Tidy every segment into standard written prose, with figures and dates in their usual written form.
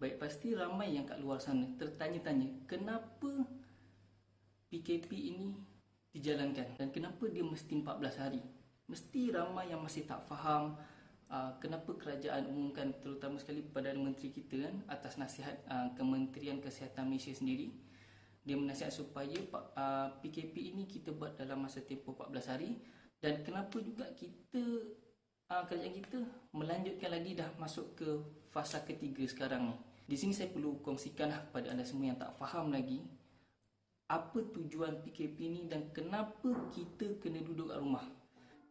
Baik, pasti ramai yang kat luar sana tertanya-tanya kenapa PKP ini dijalankan dan kenapa dia mesti 14 hari. Mesti ramai yang masih tak faham kenapa kerajaan umumkan, terutama sekali Perdana Menteri kita kan, atas nasihat Kementerian Kesihatan Malaysia sendiri. Dia menasihat supaya PKP ini kita buat dalam masa tempoh 14 hari. Dan kenapa juga kerajaan kita melanjutkan lagi, dah masuk ke fasa ketiga sekarang ni. Di sini saya perlu kongsikanlah kepada anda semua yang tak faham lagi apa tujuan PKP ni dan kenapa kita kena duduk kat rumah.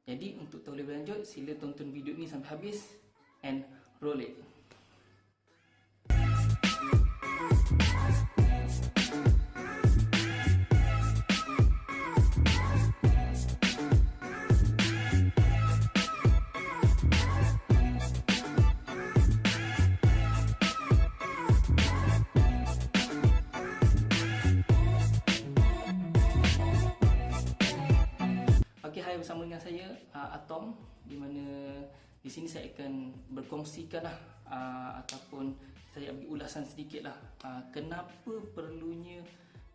Jadi untuk tahu lebih lanjut, sila tonton video ni sampai habis and roll it. Okey, hai, bersama dengan saya Atom, di mana di sini saya akan berkongsikanlah ataupun saya bagi ulasan sedikitlah kenapa perlunya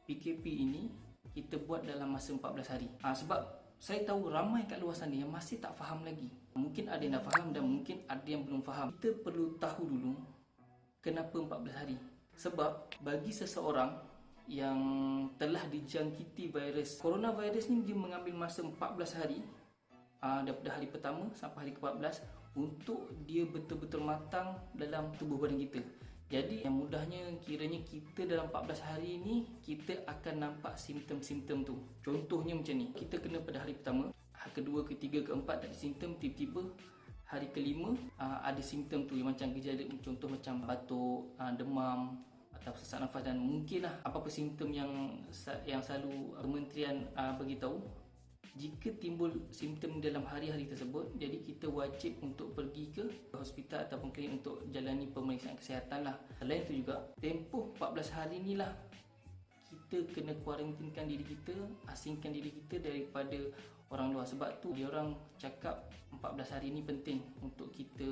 PKP ini kita buat dalam masa 14 hari. Sebab saya tahu ramai kat luar sana yang masih tak faham lagi. Mungkin ada yang dah faham dan mungkin ada yang belum faham. Kita perlu tahu dulu kenapa 14 hari. Sebab bagi seseorang yang telah dijangkiti virus coronavirus ni, dia mengambil masa 14 hari daripada hari pertama sampai hari ke-14 untuk dia betul-betul matang dalam tubuh badan kita. Jadi yang mudahnya, kiranya kita dalam 14 hari ni kita akan nampak simptom-simptom tu. Contohnya macam ni, kita kena pada hari pertama, hari kedua, ketiga, keempat tak ada simptom, tiba-tiba hari kelima ada simptom tu, yang macam gejala, contoh macam batuk, demam atau sesak nafas, dan mungkinlah apa-apa simptom yang selalu kementerian beritahu. Jika timbul simptom dalam hari-hari tersebut, jadi kita wajib untuk pergi ke hospital ataupun klinik untuk jalani pemeriksaan kesihatan lah. Selain itu juga, tempoh 14 hari ni lah kita kena kuarantinkan diri kita, asingkan diri kita daripada orang luar. Sebab tu dia orang cakap 14 hari ni penting untuk kita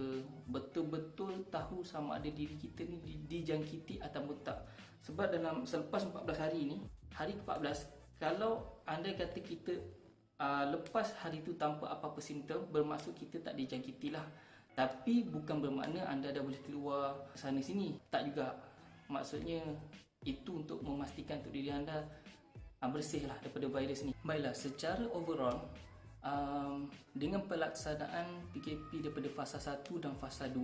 betul-betul tahu sama ada diri kita ni dijangkiti ataupun tak. Sebab selepas 14 hari ni, hari ke-14, kalau anda kata kita lepas hari tu tanpa apa-apa simptom, bermaksud kita tak dijangkiti lah. Tapi bukan bermakna anda dah boleh keluar sana sini, tak juga. Maksudnya itu untuk memastikan untuk diri anda bersih lah daripada virus ni. Baiklah, secara overall dengan pelaksanaan PKP daripada fasa 1 dan fasa 2,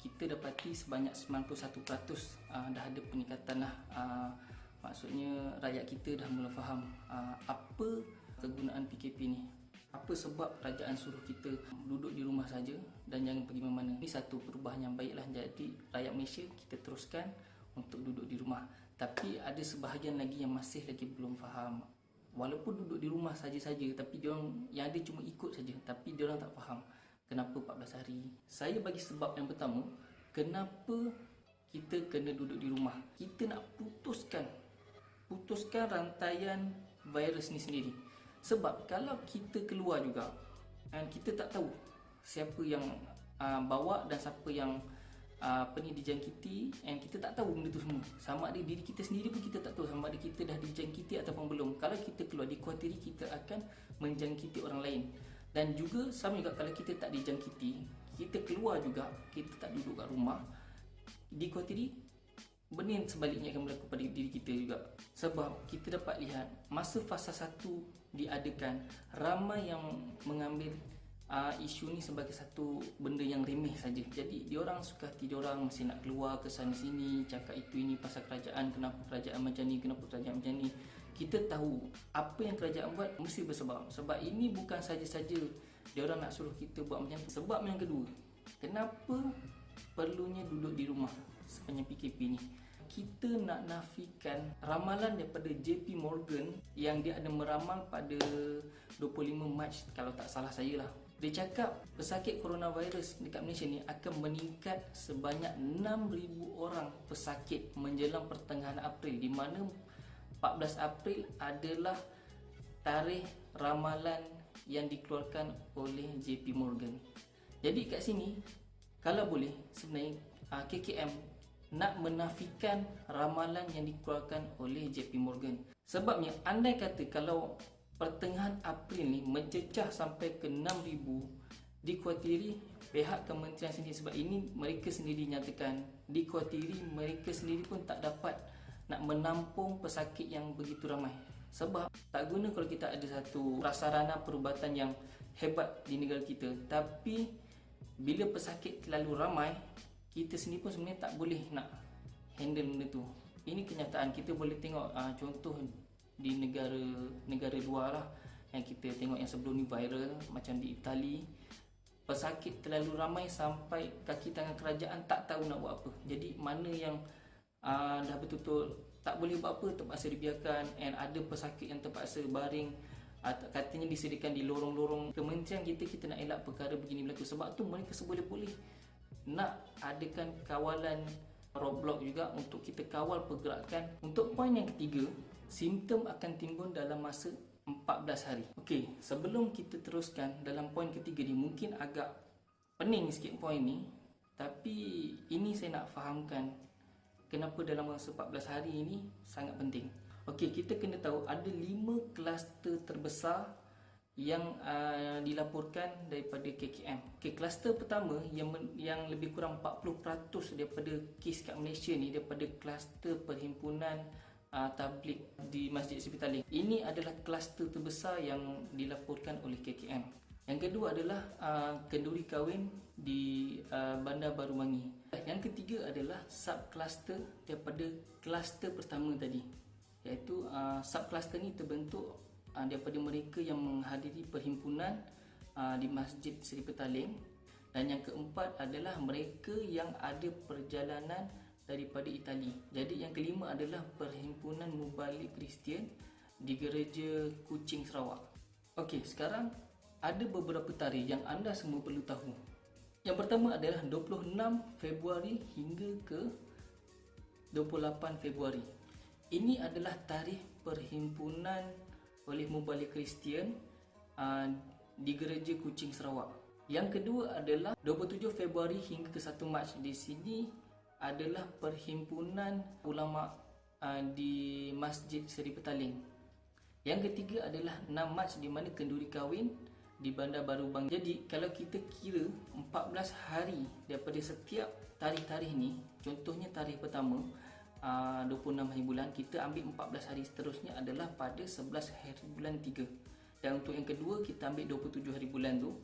kita dapati sebanyak 91% dah ada peningkatan lah. Maksudnya rakyat kita dah mula faham apa kegunaan PKP ni, apa sebab kerajaan suruh kita duduk di rumah saja dan jangan pergi mana-mana. Ini satu perubahan yang baiklah. Jadi rakyat Malaysia, kita teruskan untuk duduk di rumah. Tapi ada sebahagian lagi yang masih lagi belum faham. Walaupun duduk di rumah saja-saja, tapi diorang yang ada cuma ikut saja, tapi diorang tak faham kenapa 14 hari. Saya bagi sebab yang pertama, kenapa kita kena duduk di rumah. Kita nak putuskan rantaian virus ni sendiri. Sebab kalau kita keluar juga dan kita tak tahu siapa yang bawa dan siapa yang dijangkiti, and kita tak tahu benda tu semua. Sama ada diri kita sendiri pun kita tak tahu sama ada kita dah dijangkiti ataupun belum. Kalau kita keluar, dikhuatiri kita akan menjangkiti orang lain. Dan juga sama juga kalau kita tak dijangkiti, kita keluar juga, kita tak duduk kat rumah, dikhuatiri benda yang sebaliknya akan berlaku pada diri kita juga. Sebab kita dapat lihat masa fasa 1 diadakan, ramai yang mengambil isu ni sebagai satu benda yang remeh saja. Jadi diorang suka hati diorang masih nak keluar ke sana sini, cakap itu ini pasal kerajaan, kenapa kerajaan macam ni, kenapa kerajaan macam ni. Kita tahu apa yang kerajaan buat mesti bersebab. Sebab ini bukan saja-saja diorang nak suruh kita buat macam tu. Sebab yang kedua, kenapa perlunya duduk di rumah sepanjang PKP ni? Kita nak nafikan ramalan daripada JP Morgan yang dia ada meramal pada 25 Mac kalau tak salah saya lah. Dia cakap pesakit coronavirus dekat Malaysia ni akan meningkat sebanyak 6,000 orang pesakit menjelang pertengahan April, di mana 14 April adalah tarikh ramalan yang dikeluarkan oleh JP Morgan. Jadi kat sini, kalau boleh sebenarnya KKM nak menafikan ramalan yang dikeluarkan oleh JP Morgan. Sebabnya andai kata kalau pertengahan April ni mencecah sampai ke 6,000, dikhawatiri pihak kementerian sendiri, sebab ini mereka sendiri nyatakan, dikhawatiri mereka sendiri pun tak dapat nak menampung pesakit yang begitu ramai. Sebab tak guna kalau kita ada satu prasarana perubatan yang hebat di negara kita, tapi bila pesakit terlalu ramai, kita sendiri pun sebenarnya tak boleh nak handle benda tu. Ini kenyataan. Kita boleh tengok contoh di negara luar lah, yang kita tengok yang sebelum ni viral, macam di Itali, pesakit terlalu ramai sampai kaki tangan kerajaan tak tahu nak buat apa. Jadi mana yang dah betul-betul tak boleh buat apa, terpaksa dibiarkan, and ada pesakit yang terpaksa baring, katanya disediakan di lorong-lorong kementerian kita nak elak perkara begini berlaku. Sebab tu mereka seboleh-boleh nak adakan kawalan roadblock juga untuk kita kawal pergerakan. Untuk poin yang ketiga, simptom akan timbul dalam masa 14 hari. Okey, sebelum kita teruskan dalam poin ketiga ni, mungkin agak pening sikit poin ni, tapi ini saya nak fahamkan kenapa dalam masa 14 hari ini sangat penting. Okey, kita kena tahu ada 5 kluster terbesar yang dilaporkan daripada KKM. Okey, kluster pertama yang lebih kurang 40% daripada kes kat Malaysia ni daripada kluster perhimpunan tabligh di Masjid Sipitali. Ini adalah kluster terbesar yang dilaporkan oleh KKM. Yang kedua adalah kenduri kahwin di Bandar Baru Wangi. Yang ketiga adalah subkluster daripada kluster pertama tadi, iaitu subkluster ni terbentuk daripada mereka yang menghadiri perhimpunan di Masjid Seri Petaling. Dan yang keempat adalah mereka yang ada perjalanan daripada Itali. Jadi yang kelima adalah perhimpunan Mubalik Kristian di Gereja Kuching, Sarawak. Okey, sekarang ada beberapa tarikh yang anda semua perlu tahu. Yang pertama adalah 26 Februari hingga ke 28 Februari. Ini adalah tarikh perhimpunan oleh Mubalik Kristian di Gereja Kuching, Sarawak. Yang kedua adalah 27 Februari hingga ke 1 Mac. Di sini adalah perhimpunan ulama di Masjid Seri Petaling. Yang ketiga adalah 6 Mac, di mana kenduri kahwin di Bandar Baru Bang. Jadi kalau kita kira 14 hari daripada setiap tarikh-tarikh ni, contohnya tarikh pertama 26 hari bulan, kita ambil 14 hari seterusnya adalah pada 11 hari bulan 3. Dan untuk yang kedua kita ambil 27 hari bulan tu,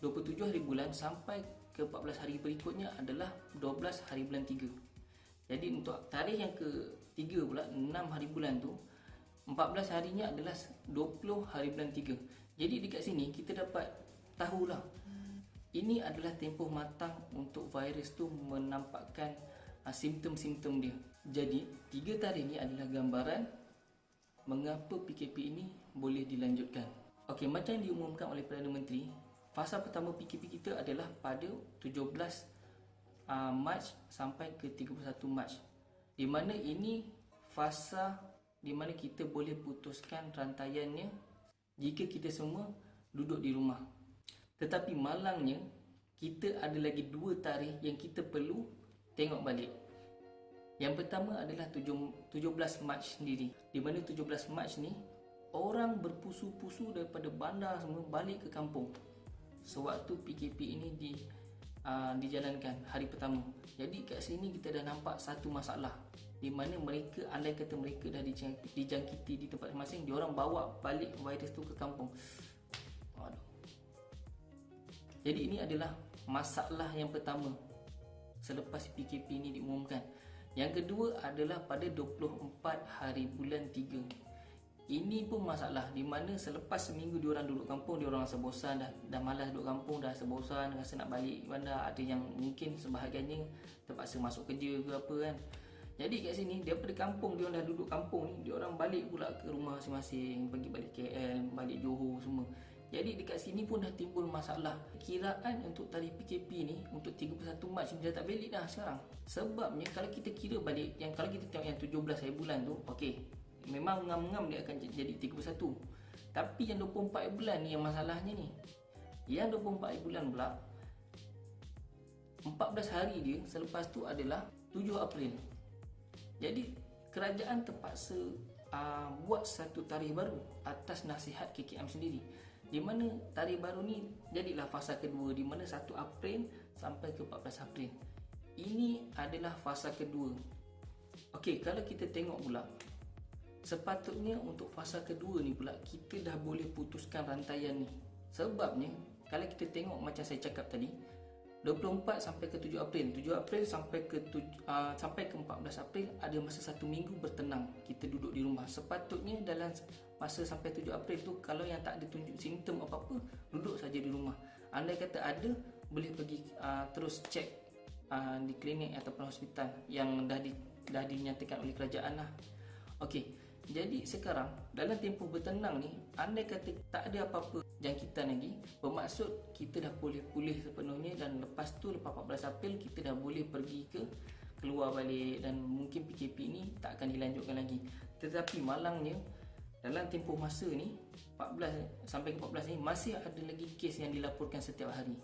27 hari bulan sampai ke 14 hari berikutnya adalah 12 hari bulan 3. Jadi untuk tarikh yang ketiga pula, 6 hari bulan tu, 14 harinya adalah 20 hari bulan 3. Jadi dekat sini kita dapat tahulah ini adalah tempoh matang untuk virus tu menampakkan simptom-simptom dia. Jadi 3 tarikh ni adalah gambaran mengapa PKP ini boleh dilanjutkan. Okey, macam diumumkan oleh Perdana Menteri, fasa pertama PKP kita adalah pada 17 Mac sampai ke 31 Mac. Di mana ini fasa di mana kita boleh putuskan rantaiannya jika kita semua duduk di rumah. Tetapi malangnya kita ada lagi 2 tarikh yang kita perlu tengok balik. Yang pertama adalah 17 Mac sendiri, di mana 17 Mac ni orang berpusu-pusu daripada bandar semua balik ke kampung sewaktu PKP ini dijalankan hari pertama. Jadi kat sini kita dah nampak satu masalah, di mana mereka, andai kata mereka dah dijangkiti di tempat masing-masing, diorang bawa balik virus tu ke kampung. Aduh. Jadi ini adalah masalah yang pertama selepas PKP ini diumumkan. Yang kedua adalah pada 24 hari bulan 3. Ini pun masalah, di mana selepas seminggu diorang duduk kampung, diorang rasa bosan, dah malas duduk kampung, dah rasa bosan, rasa nak balik bandar. Ada yang mungkin sebahagiannya terpaksa masuk kerja ke apa kan. Jadi kat sini daripada kampung, diorang dah duduk kampung ni, diorang balik pula ke rumah masing-masing, pergi balik KL, balik Johor semua. Jadi dekat sini pun dah timbul masalah. Kiraan untuk tarikh PKP ni untuk 31 Mac ni dah tak valid dah sekarang. Sebabnya kalau kita kira balik, yang kalau kita tengok yang 17 hari bulan tu, okey, memang ngam-ngam dia akan jadi 31. Tapi yang 24 hari bulan ni yang masalahnya ni. Yang 24 hari bulan pula, 14 hari dia selepas tu adalah 7 April. Jadi kerajaan terpaksa buat satu tarikh baru atas nasihat KKM sendiri, di mana tarikh baru ni jadilah fasa kedua, di mana 1 April sampai ke 14 April. Ini adalah fasa kedua. Okey, kalau kita tengok pula, sepatutnya untuk fasa kedua ni pula kita dah boleh putuskan rantaian ni. Sebabnya kalau kita tengok macam saya cakap tadi, 24 sampai ke 7 April, 7 April sampai ke 14 April ada masa 1 minggu bertenang, kita duduk di rumah. Sepatutnya dalam masa sampai 7 April tu, kalau yang tak ada tunjuk simptom apa-apa, duduk saja di rumah. Andai kata ada, boleh pergi terus cek di klinik ataupun hospital yang dah dinyatakan oleh kerajaan lah. Okey, jadi sekarang dalam tempoh bertenang ni, andai kata tak ada apa-apa jangkitan lagi, bermaksud kita dah boleh pulih sepenuhnya, dan lepas tu lepas 14 April kita dah boleh pergi keluar balik, dan mungkin PKP ni tak akan dilanjutkan lagi. Tetapi malangnya dalam tempoh masa ni 14 sampai ke 14 ni masih ada lagi kes yang dilaporkan setiap hari.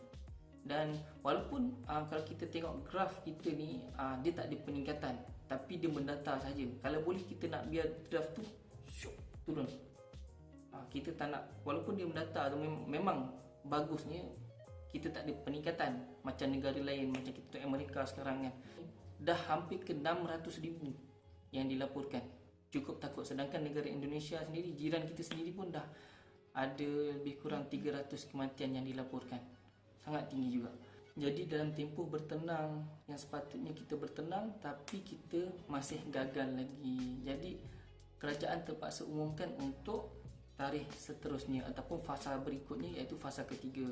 Dan walaupun kalau kita tengok graf kita ni dia tak ada peningkatan, tapi dia mendatar saja. Kalau boleh kita nak biar graf tu syuk, turun. Kita tak nak, walaupun dia mendatar tu memang bagusnya kita tak ada peningkatan macam negara lain, macam kita tengok Amerika sekarang kan. Dah hampir ke 600,000 yang dilaporkan. Cukup takut. Sedangkan negara Indonesia sendiri, jiran kita sendiri pun dah ada lebih kurang 300 kematian yang dilaporkan. Sangat tinggi juga. Jadi dalam tempoh bertenang yang sepatutnya kita bertenang, tapi kita masih gagal lagi. Jadi kerajaan terpaksa umumkan untuk tarikh seterusnya ataupun fasa berikutnya, iaitu fasa ketiga.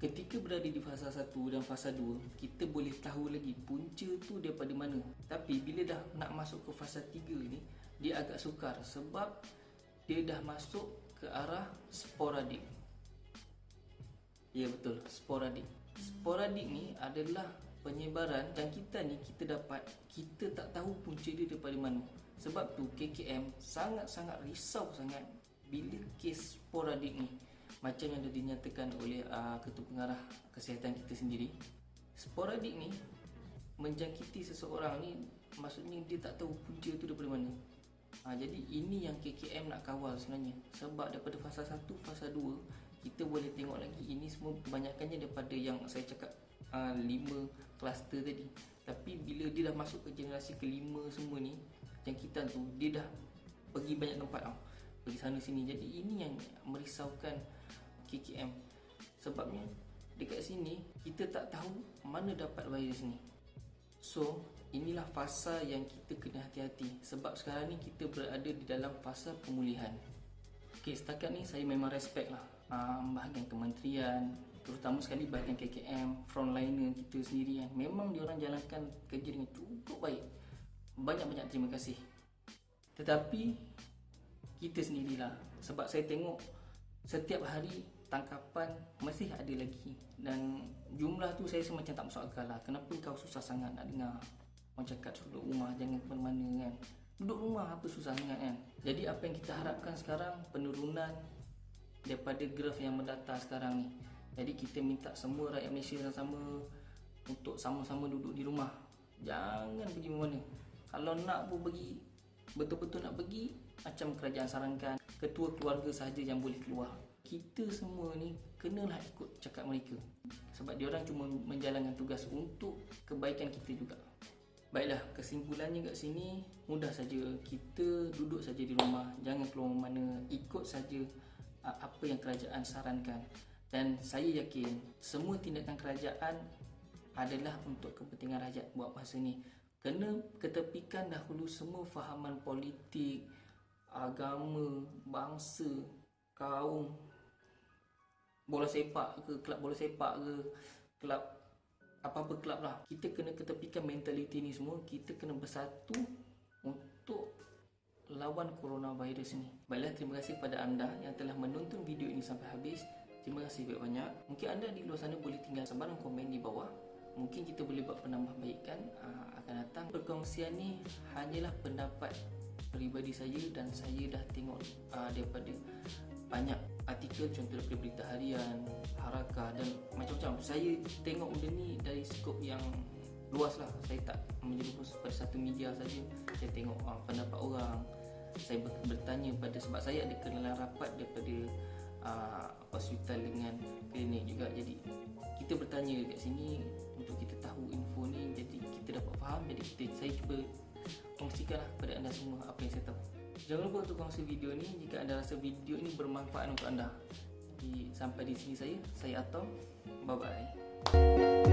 Ketika berada di fasa 1 dan fasa 2, kita boleh tahu lagi punca tu daripada mana. Tapi bila dah nak masuk ke fasa 3 ni, dia agak sukar sebab dia dah masuk ke arah sporadik. Ya betul, sporadik. Sporadik ni adalah penyebaran jangkitan ni kita tak tahu punca dia daripada mana. Sebab tu KKM sangat-sangat risau sangat bila kes sporadik ni, macam yang dah dinyatakan oleh Ketua Pengarah Kesihatan kita sendiri. Sporadik ni menjangkiti seseorang ni, maksudnya dia tak tahu punca tu daripada mana. Jadi ini yang KKM nak kawal sebenarnya. Sebab daripada fasa 1, fasa 2, kita boleh tengok lagi ini semua kebanyakannya daripada yang saya cakap 5 kluster tadi. Tapi bila dia dah masuk ke generasi kelima semua ni, jangkitan tu dia dah pergi banyak tempat pergi sana sini. Jadi ini yang merisaukan KKM. Sebabnya dekat sini kita tak tahu mana dapat virus ni. So inilah fasa yang kita kena hati-hati. Sebab sekarang ni kita berada di dalam fasa pemulihan. Okay, setakat ni saya memang respect lah bahagian kementerian, terutama sekali bahagian KKM, frontliner kita sendiri kan. Memang diorang jalankan kerja dengan cukup baik. Banyak-banyak terima kasih. Tetapi kita sendirilah, sebab saya tengok setiap hari tangkapan masih ada lagi, dan jumlah tu saya rasa macam tak masuk akal lah. Kenapa kau susah sangat nak dengar orang cakap duduk rumah, jangan ke mana-mana kan. Duduk rumah apa susah sangat kan. Jadi apa yang kita harapkan sekarang, penurunan daripada graf yang mendatar sekarang ni. Jadi kita minta semua rakyat Malaysia sama-sama untuk sama-sama duduk di rumah. Jangan pergi mana. Kalau nak pun pergi, betul-betul nak pergi, macam kerajaan sarankan, ketua keluarga sahaja yang boleh keluar. Kita semua ni kenalah ikut cakap mereka. Sebab diorang cuma menjalankan tugas untuk kebaikan kita juga. Baiklah, kesimpulannya kat sini mudah saja. Kita duduk saja di rumah, jangan keluar mana, ikut saja apa yang kerajaan sarankan. Dan saya yakin semua tindakan kerajaan adalah untuk kepentingan rakyat buat masa ni. Kena ketepikan dahulu semua fahaman politik, agama, bangsa, kaum, bola sepak ke, kelab bola sepak ke, kelab apa-apa kelab lah. Kita kena ketepikan mentaliti ni semua. Kita kena bersatu untuk lawan coronavirus ni. Baiklah, terima kasih kepada anda yang telah menonton video ini sampai habis. Terima kasih banyak. Mungkin anda di luar sana boleh tinggal sebarang komen di bawah. Mungkin kita boleh buat penambahbaikan akan datang. Perkongsian ni hanyalah pendapat peribadi saya, dan saya dah tengok daripada banyak artikel, contoh daripada Berita Harian, Harakah dan macam-macam. Saya tengok benda ni dari skop yang luas lah. Saya tak menjerumus pada satu media saja. Saya tengok pendapat orang. Saya bertanya pada, sebab saya ada kenalan rapat daripada hospital dengan klinik juga. Jadi kita bertanya kat sini untuk kita tahu info ni, jadi kita dapat faham. Jadi saya cuba kongsikanlah kepada anda semua apa yang saya tahu. Jangan lupa untuk kongsi video ni jika anda rasa video ini bermanfaat untuk anda. Jadi sampai di sini saya Atom. Bye bye.